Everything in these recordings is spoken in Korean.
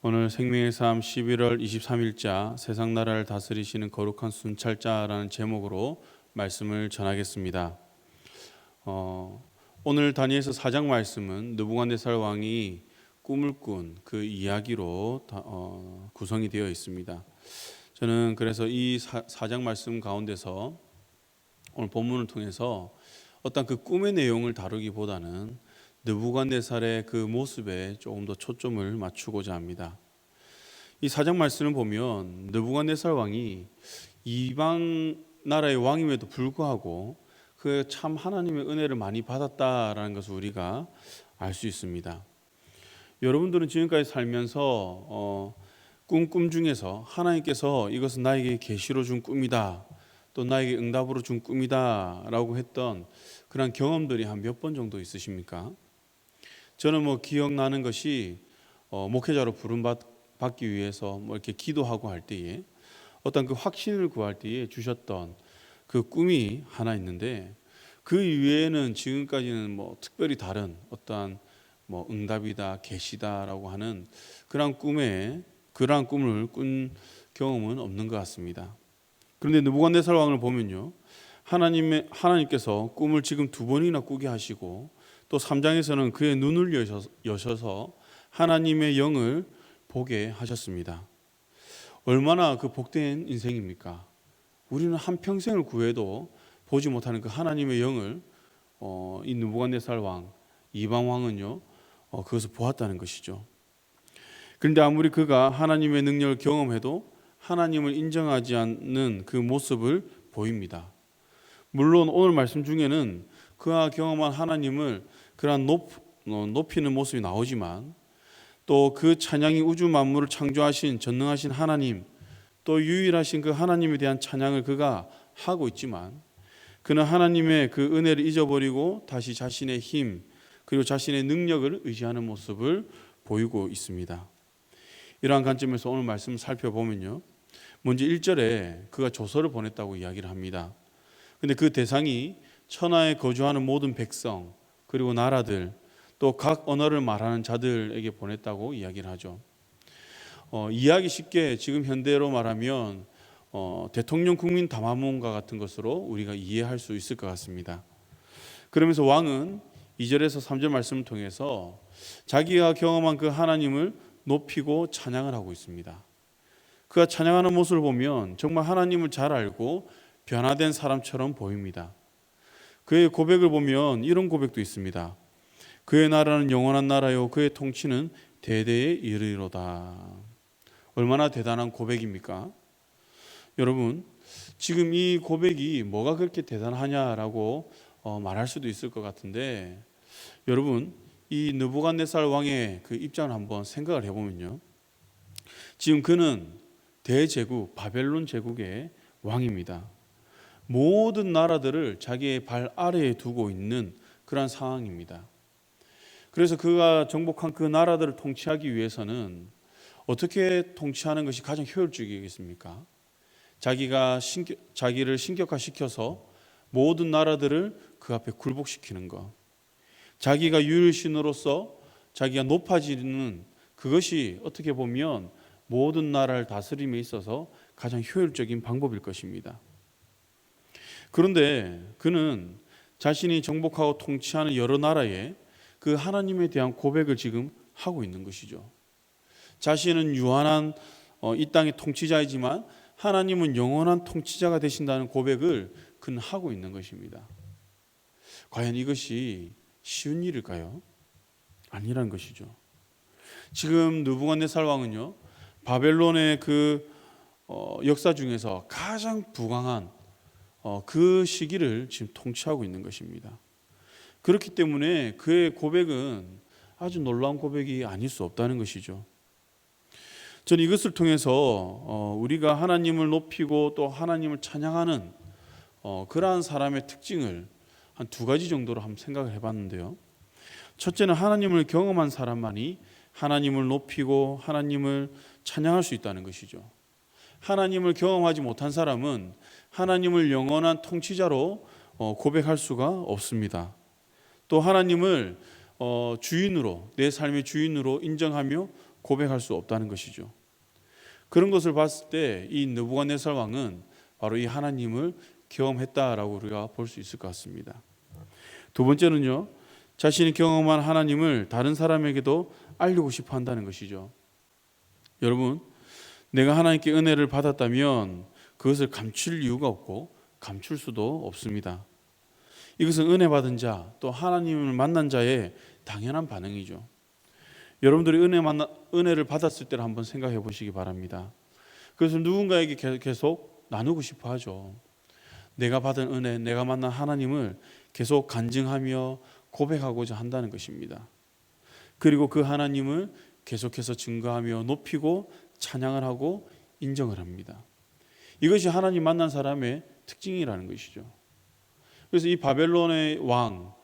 오늘 생명의 삶 11월 23일자 세상 나라를 다스리시는 거룩한 순찰자라는 제목으로 말씀을 전하겠습니다. 오늘 다니엘서 4장 말씀은 느부갓네살 왕이 꿈을 꾼 그 이야기로 구성이 되어 있습니다. 저는 그래서 이 4장 말씀 가운데서 오늘 본문을 통해서 어떤 그 꿈의 내용을 다루기보다는 느부갓네살의 그 모습에 조금 더 초점을 맞추고자 합니다. 이 4장 말씀을 보면 느부갓네살 왕이 이방 나라의 왕임에도 불구하고 그 참 하나님의 은혜를 많이 받았다라는 것을 우리가 알 수 있습니다. 여러분들은 지금까지 살면서 꿈 중에서 하나님께서 이것은 나에게 계시로 준 꿈이다, 또 나에게 응답으로 준 꿈이다 라고 했던 그런 경험들이 한 몇 번 정도 있으십니까? 저는 기억나는 것이 목회자로 부름받기 위해서 이렇게 기도하고 할 때에 어떤 그 확신을 구할 때에 주셨던 그 꿈이 하나 있는데, 그 이외에는 지금까지는 특별히 다른 어떠한 응답이다, 계시다라고 하는 그러한 꿈을 꾼 경험은 없는 것 같습니다. 그런데 느부갓네살 왕을 보면요, 하나님께서 꿈을 지금 2번이나 꾸게 하시고, 또 3장에서는 그의 눈을 여셔서 하나님의 영을 보게 하셨습니다. 얼마나 그 복된 인생입니까? 우리는 한평생을 구해도 보지 못하는 그 하나님의 영을 이 느부갓네살 왕, 이방 왕은요 그것을 보았다는 것이죠. 그런데 아무리 그가 하나님의 능력을 경험해도 하나님을 인정하지 않는 그 모습을 보입니다. 물론 오늘 말씀 중에는 그가 경험한 하나님을 그러한 높이는 모습이 나오지만, 또 그 찬양이 우주 만물을 창조하신 전능하신 하나님, 또 유일하신 그 하나님에 대한 찬양을 그가 하고 있지만, 그는 하나님의 그 은혜를 잊어버리고 다시 자신의 힘 그리고 자신의 능력을 의지하는 모습을 보이고 있습니다. 이러한 관점에서 오늘 말씀을 살펴보면요, 먼저 1절에 그가 조서를 보냈다고 이야기를 합니다. 근데 그 대상이 천하에 거주하는 모든 백성, 그리고 나라들, 또 각 언어를 말하는 자들에게 보냈다고 이야기를 하죠. 이해하기 쉽게 지금 현대로 말하면 대통령 국민 담화문과 같은 것으로 우리가 이해할 수 있을 것 같습니다. 그러면서 왕은 2절에서 3절 말씀을 통해서 자기가 경험한 그 하나님을 높이고 찬양을 하고 있습니다. 그가 찬양하는 모습을 보면 정말 하나님을 잘 알고 변화된 사람처럼 보입니다. 그의 고백을 보면 이런 고백도 있습니다. 그의 나라는 영원한 나라요, 그의 통치는 대대에 이르리로다. 얼마나 대단한 고백입니까? 여러분, 지금 이 고백이 뭐가 그렇게 대단하냐라고 말할 수도 있을 것 같은데, 여러분, 이 느부갓네살 왕의 그 입장을 한번 생각을 해보면요, 지금 그는 대제국 바벨론 제국의 왕입니다. 모든 나라들을 자기의 발 아래에 두고 있는 그런 상황입니다. 그래서 그가 정복한 그 나라들을 통치하기 위해서는 어떻게 통치하는 것이 가장 효율적이겠습니까? 자기를 신격화시켜서 모든 나라들을 그 앞에 굴복시키는 것, 자기가 유일신으로서 자기가 높아지는 그것이 어떻게 보면 모든 나라를 다스림에 있어서 가장 효율적인 방법일 것입니다. 그런데 그는 자신이 정복하고 통치하는 여러 나라에 그 하나님에 대한 고백을 지금 하고 있는 것이죠. 자신은 유한한 이 땅의 통치자이지만 하나님은 영원한 통치자가 되신다는 고백을 그는 하고 있는 것입니다. 과연 이것이 쉬운 일일까요? 아니란 것이죠. 지금 느부갓네살 왕은요, 바벨론의 그 역사 중에서 가장 부강한 그 시기를 지금 통치하고 있는 것입니다. 그렇기 때문에 그의 고백은 아주 놀라운 고백이 아닐 수 없다는 것이죠. 저는 이것을 통해서 우리가 하나님을 높이고 또 하나님을 찬양하는 그러한 사람의 특징을 한 2가지 정도로 한번 생각을 해봤는데요. 첫째는 하나님을 경험한 사람만이 하나님을 높이고 하나님을 찬양할 수 있다는 것이죠. 하나님을 경험하지 못한 사람은 하나님을 영원한 통치자로 고백할 수가 없습니다. 또 하나님을 주인으로, 내 삶의 주인으로 인정하며 고백할 수 없다는 것이죠. 그런 것을 봤을 때 이 느부갓네살 왕은 바로 이 하나님을 경험했다라고 우리가 볼 수 있을 것 같습니다. 두 번째는요, 자신이 경험한 하나님을 다른 사람에게도 알리고 싶어 한다는 것이죠. 여러분, 내가 하나님께 은혜를 받았다면 그것을 감출 이유가 없고 감출 수도 없습니다. 이것은 은혜 받은 자, 또 하나님을 만난 자의 당연한 반응이죠. 여러분들이 은혜를 받았을 때를 한번 생각해 보시기 바랍니다. 그것을 누군가에게 계속 나누고 싶어 하죠. 내가 받은 은혜, 내가 만난 하나님을 계속 간증하며 고백하고자 한다는 것입니다. 그리고 그 하나님을 계속해서 증거하며 높이고 찬양을 하고 인정을 합니다. 이것이 하나님 만난 사람의 특징이라는 것이죠. 그래서 이 바벨론의 왕,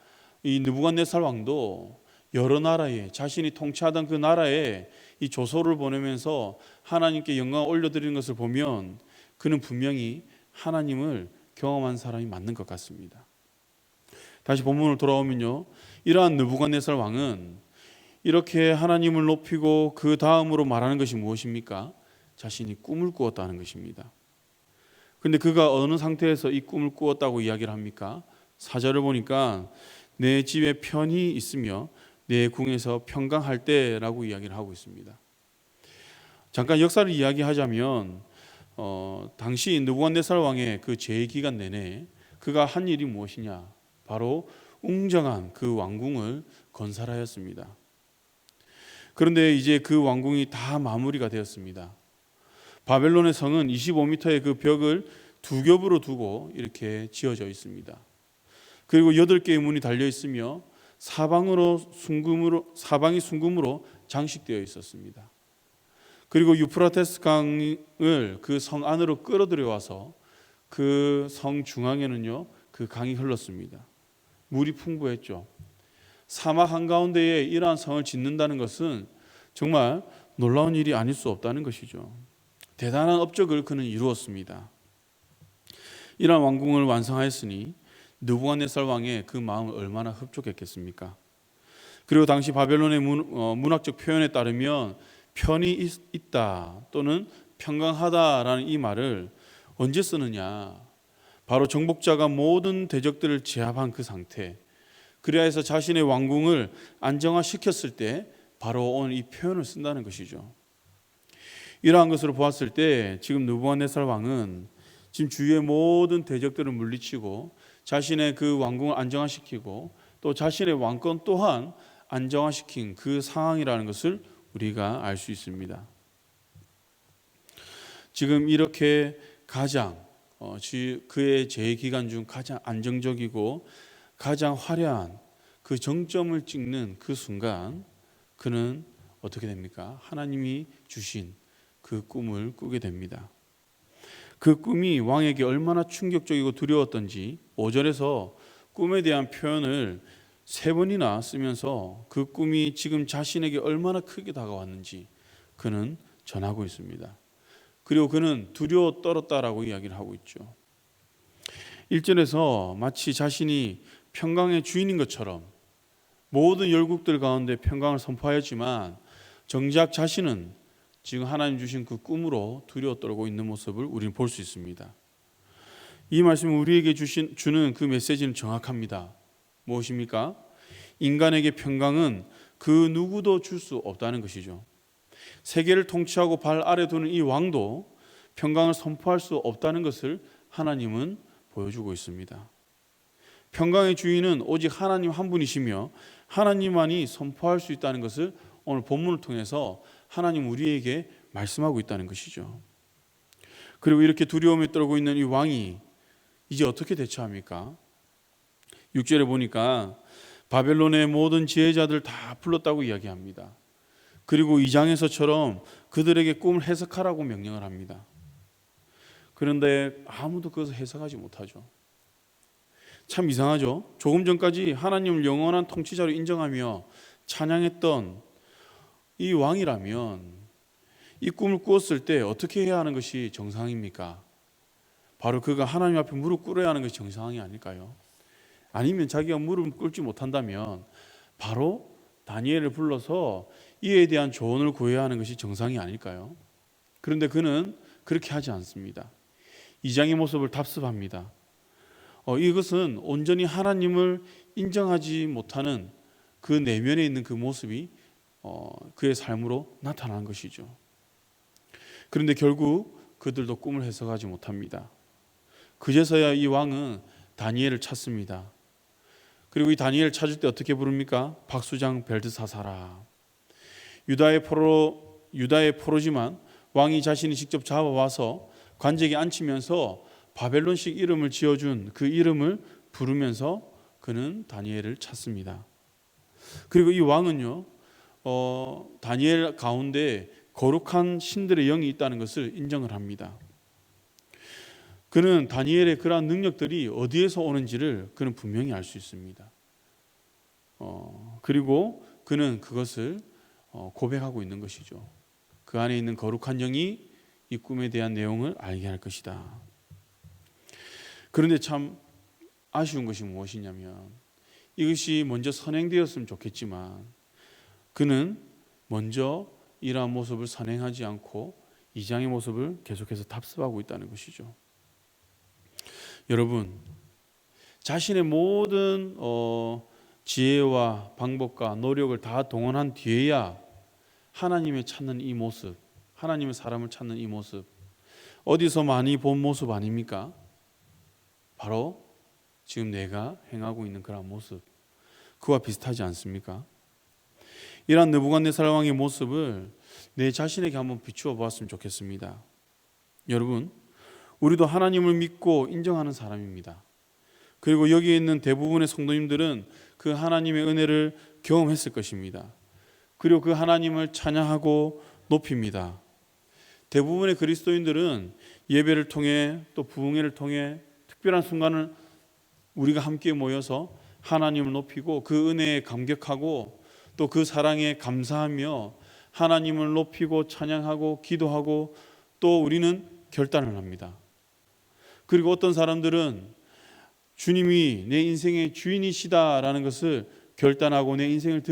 이 느부갓네살 왕도 여러 나라에, 자신이 통치하던 그 나라에 이 조서를 보내면서 하나님께 영광을 올려드리는 것을 보면 그는 분명히 하나님을 경험한 사람이 맞는 것 같습니다. 다시 본문으로 돌아오면요, 이러한 느부갓네살 왕은 이렇게 하나님을 높이고 그 다음으로 말하는 것이 무엇입니까? 자신이 꿈을 꾸었다는 것입니다. 그런데 그가 어느 상태에서 이 꿈을 꾸었다고 이야기를 합니까? 4절을 보니까 내 집에 편히 있으며 내 궁에서 평강할 때라고 이야기를 하고 있습니다. 잠깐 역사를 이야기하자면 당시 느부갓네살 왕의 그 재위 기간 내내 그가 한 일이 무엇이냐? 바로 웅장한 그 왕궁을 건설하였습니다. 그런데 이제 그 왕궁이 다 마무리가 되었습니다. 바벨론의 성은 25m의 그 벽을 두 겹으로 두고 이렇게 지어져 있습니다. 그리고 8개의 문이 달려 있으며 사방이 순금으로 장식되어 있었습니다. 그리고 유프라테스 강을 그 성 안으로 끌어들여 와서 그 성 중앙에는요, 그 강이 흘렀습니다. 물이 풍부했죠. 사막 한가운데에 이러한 성을 짓는다는 것은 정말 놀라운 일이 아닐 수 없다는 것이죠. 대단한 업적을 그는 이루었습니다. 이러한 왕궁을 완성하였으니 느부갓네살 왕의 그 마음은 얼마나 흡족했겠습니까? 그리고 당시 바벨론의 문학적 표현에 따르면 편히 있다 또는 평강하다라는 이 말을 언제 쓰느냐? 바로 정복자가 모든 대적들을 제압한 그 상태, 그래야 해서 자신의 왕궁을 안정화시켰을 때 바로 오늘 이 표현을 쓴다는 것이죠. 이러한 것으로 보았을 때 지금 느부갓네살 왕은 지금 주위의 모든 대적들을 물리치고 자신의 그 왕궁을 안정화시키고 또 자신의 왕권 또한 안정화시킨 그 상황이라는 것을 우리가 알 수 있습니다. 지금 이렇게 가장 그의 재위 기간 중 가장 안정적이고 가장 화려한 그 정점을 찍는 그 순간 그는 어떻게 됩니까? 하나님이 주신 그 꿈을 꾸게 됩니다. 그 꿈이 왕에게 얼마나 충격적이고 두려웠던지 5절에서 꿈에 대한 표현을 3번이나 쓰면서 그 꿈이 지금 자신에게 얼마나 크게 다가왔는지 그는 전하고 있습니다. 그리고 그는 두려워 떨었다라고 이야기를 하고 있죠. 1절에서 마치 자신이 평강의 주인인 것처럼 모든 열국들 가운데 평강을 선포하였지만 정작 자신은 지금 하나님 주신 그 꿈으로 두려워 떨고 있는 모습을 우리는 볼 수 있습니다. 이 말씀은 우리에게 주는 그 메시지는 정확합니다. 무엇입니까? 인간에게 평강은 그 누구도 줄 수 없다는 것이죠. 세계를 통치하고 발 아래 두는 이 왕도 평강을 선포할 수 없다는 것을 하나님은 보여주고 있습니다. 평강의 주인은 오직 하나님 한 분이시며 하나님만이 선포할 수 있다는 것을 오늘 본문을 통해서 하나님 우리에게 말씀하고 있다는 것이죠. 그리고 이렇게 두려움에 떨고 있는 이 왕이 이제 어떻게 대처합니까? 6절에 보니까 바벨론의 모든 지혜자들 다 불렀다고 이야기합니다. 그리고 2장에서처럼 그들에게 꿈을 해석하라고 명령을 합니다. 그런데 아무도 그것을 해석하지 못하죠. 참 이상하죠. 조금 전까지 하나님을 영원한 통치자로 인정하며 찬양했던 이 왕이라면 이 꿈을 꾸었을 때 어떻게 해야 하는 것이 정상입니까? 바로 그가 하나님 앞에 무릎 꿇어야 하는 것이 정상이 아닐까요? 아니면 자기가 무릎 꿇지 못한다면 바로 다니엘을 불러서 이에 대한 조언을 구해야 하는 것이 정상이 아닐까요? 그런데 그는 그렇게 하지 않습니다. 이장의 모습을 답습합니다. 이것은 온전히 하나님을 인정하지 못하는 그 내면에 있는 그 모습이 그의 삶으로 나타난 것이죠. 그런데 결국 그들도 꿈을 해석하지 못합니다. 그제서야 이 왕은 다니엘을 찾습니다. 그리고 이 다니엘을 찾을 때 어떻게 부릅니까? 박수장 벨드사사라. 유다의 포로지만 왕이 자신이 직접 잡아와서 관제에 앉히면서 바벨론식 이름을 지어준 그 이름을 부르면서 그는 다니엘을 찾습니다. 그리고 이 왕은요, 다니엘 가운데 거룩한 신들의 영이 있다는 것을 인정을 합니다. 그는 다니엘의 그러한 능력들이 어디에서 오는지를 그는 분명히 알 수 있습니다. 그리고 그는 그것을 고백하고 있는 것이죠. 그 안에 있는 거룩한 영이 이 꿈에 대한 내용을 알게 할 것이다. 그런데 참 아쉬운 것이 무엇이냐면 이것이 먼저 선행되었으면 좋겠지만 그는 먼저 이러한 모습을 선행하지 않고 이장의 모습을 계속해서 답습하고 있다는 것이죠. 여러분, 자신의 모든 지혜와 방법과 노력을 다 동원한 뒤에야 하나님을 찾는 이 모습, 하나님의 사람을 찾는 이 모습, 어디서 많이 본 모습 아닙니까? 바로 지금 내가 행하고 있는 그런 모습, 그와 비슷하지 않습니까? 이러한 느부갓네살 왕의 모습을 내 자신에게 한번 비추어 보았으면 좋겠습니다. 여러분, 우리도 하나님을 믿고 인정하는 사람입니다. 그리고 여기에 있는 대부분의 성도님들은 그 하나님의 은혜를 경험했을 것입니다. 그리고 그 하나님을 찬양하고 높입니다. 대부분의 그리스도인들은 예배를 통해 또 부흥회를 통해 특별한 순간을 우리가 함께 모여서 하나님을 높이고 그 은혜에 감격하고 또 그 사랑에 감사하며 하나님을 높이고 찬양하고 기도하고 또 우리는 결단을 합니다. 그리고 어떤 사람들은 주님이 내 인생의 주인이시다라는 것을 결단하고 내 인생을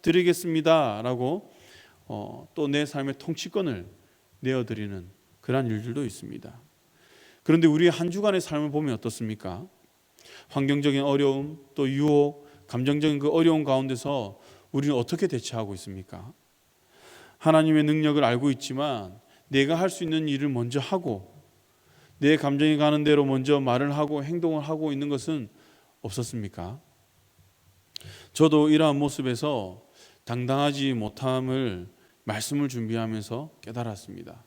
드리겠습니다라고 또 내 삶의 통치권을 내어드리는 그러한 일들도 있습니다. 그런데 우리의 한 주간의 삶을 보면 어떻습니까? 환경적인 어려움, 또 유혹, 감정적인 그 어려움 가운데서 우리는 어떻게 대처하고 있습니까? 하나님의 능력을 알고 있지만 내가 할 수 있는 일을 먼저 하고 내 감정이 가는 대로 먼저 말을 하고 행동을 하고 있는 것은 없었습니까? 저도 이러한 모습에서 당당하지 못함을 말씀을 준비하면서 깨달았습니다.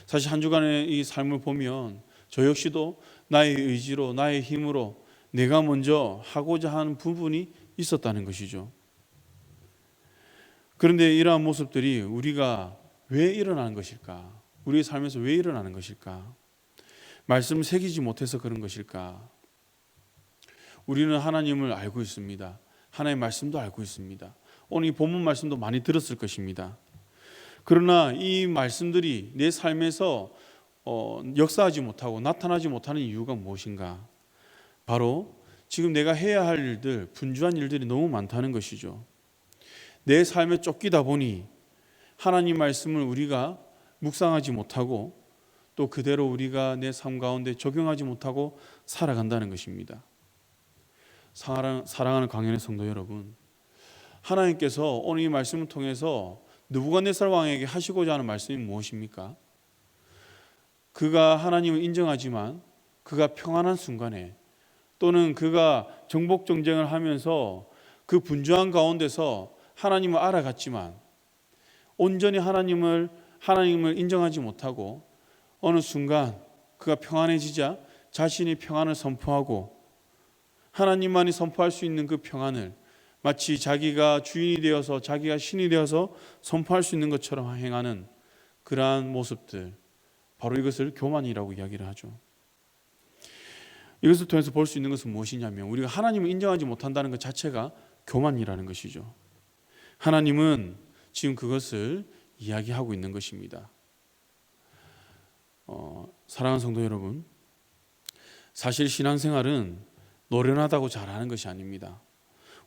사실 한 주간의 이 삶을 보면 저 역시도 나의 의지로 나의 힘으로 내가 먼저 하고자 하는 부분이 있었다는 것이죠. 그런데 이러한 모습들이 우리가 왜 일어나는 것일까? 우리의 삶에서 왜 일어나는 것일까? 말씀을 새기지 못해서 그런 것일까? 우리는 하나님을 알고 있습니다. 하나님의 말씀도 알고 있습니다. 오늘 이 본문 말씀도 많이 들었을 것입니다. 그러나 이 말씀들이 내 삶에서 역사하지 못하고 나타나지 못하는 이유가 무엇인가? 바로 지금 내가 해야 할 일들, 분주한 일들이 너무 많다는 것이죠. 내 삶에 쫓기다 보니 하나님 말씀을 우리가 묵상하지 못하고 또 그대로 우리가 내 삶 가운데 적용하지 못하고 살아간다는 것입니다. 사랑하는 강연의 성도 여러분, 하나님께서 오늘 이 말씀을 통해서 느부갓네살 왕에게 하시고자 하는 말씀이 무엇입니까? 그가 하나님을 인정하지만 그가 평안한 순간에 또는 그가 정복 정쟁을 하면서 그 분주한 가운데서 하나님을 알아갔지만 온전히 하나님을 인정하지 못하고 어느 순간 그가 평안해지자 자신이 평안을 선포하고 하나님만이 선포할 수 있는 그 평안을 마치 자기가 주인이 되어서 자기가 신이 되어서 선포할 수 있는 것처럼 행하는 그러한 모습들, 바로 이것을 교만이라고 이야기를 하죠. 이것을 통해서 볼 수 있는 것은 무엇이냐면 우리가 하나님을 인정하지 못한다는 것 자체가 교만이라는 것이죠. 하나님은 지금 그것을 이야기하고 있는 것입니다. 사랑하는 성도 여러분, 사실 신앙생활은 노련하다고 잘하는 것이 아닙니다.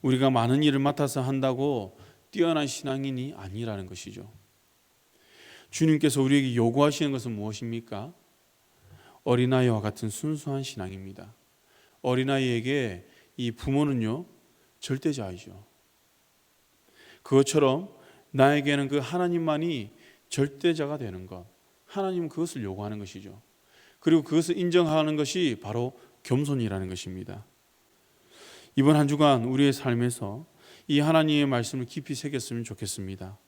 우리가 많은 일을 맡아서 한다고 뛰어난 신앙인이 아니라는 것이죠. 주님께서 우리에게 요구하시는 것은 무엇입니까? 어린아이와 같은 순수한 신앙입니다. 어린아이에게 이 부모는요, 절대자이죠. 그것처럼 나에게는 그 하나님만이 절대자가 되는 것, 하나님은 그것을 요구하는 것이죠. 그리고 그것을 인정하는 것이 바로 겸손이라는 것입니다. 이번 한 주간 우리의 삶에서 이 하나님의 말씀을 깊이 새겼으면 좋겠습니다.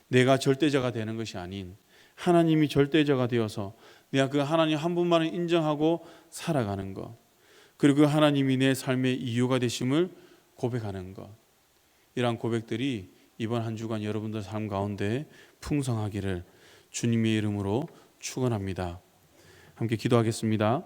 내가 절대자가 되는 것이 아닌 하나님이 절대자가 되어서 내가 그 하나님 한 분만을 인정하고 살아가는 것, 그리고 그 하나님이 내 삶의 이유가 되심을 고백하는 것, 이러한 고백들이 이번 한 주간 여러분들 삶 가운데 풍성하기를 주님의 이름으로 축원합니다. 함께 기도하겠습니다.